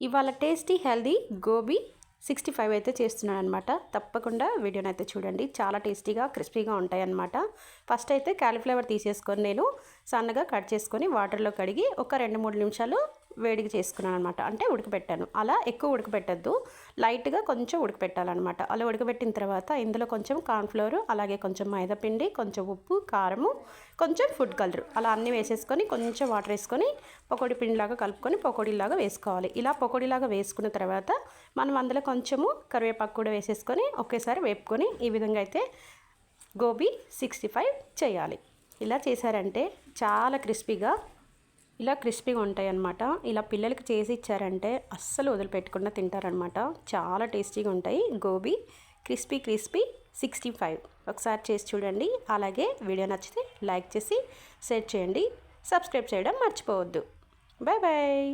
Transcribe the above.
ఇవాళ tasty healthy gobi 65 అయితే చేస్తున్నాను అనమాట. తప్పకుండా వీడియోని అయితే చూడండి. చాలా టేస్టీగా క్రిస్పీగా ఉంటాయన్నమాట. ఫస్ట్ అయితే కాలీఫ్లవర్ తీసేసుకొని నేను సన్నగా కట్ చేసుకొని వాటర్లో కడిగి ఒక 2-3 నిమిషాలు వేడిగా చేసుకున్నాను అనమాట. అంటే ఉడకబెట్టాను. అలా ఎక్కువ ఉడకబెట్టద్దు, లైట్గా కొంచెం ఉడకబెట్టాలన్నమాట. అలా ఉడకబెట్టిన తర్వాత ఇందులో కొంచెం కార్న్ఫ్లోర్, అలాగే కొంచెం మైదాపిండి, కొంచెం ఉప్పు, కారము, కొంచెం ఫుడ్ కలర్ అలా అన్నీ వేసేసుకొని కొంచెం వాటర్ వేసుకొని పకోడీ పిండిలాగా కలుపుకొని పకోడీలాగా వేసుకోవాలి. ఇలా పకోడీలాగా వేసుకున్న తర్వాత మనం అందులో కొంచెము కరివేపాకు కూడా వేసేసుకొని ఒకేసారి వేపుకొని ఈ విధంగా అయితే గోబీ 65 చేయాలి. ఇలా చేశారంటే చాలా క్రిస్పీగా ఉంటాయి అన్నమాట. ఇలా పిల్లలకి చేసి ఇచ్చారంటే అస్సలు వదిలిపెట్టకుండా తింటారనమాట. చాలా టేస్టీగా ఉంటాయి గోబీ క్రిస్పీ 65. ఒకసారి చేసి చూడండి. అలాగే వీడియో నచ్చితే లైక్ చేసి షేర్ చేయండి. సబ్స్క్రైబ్ చేయడం మర్చిపోవద్దు. Bye bye.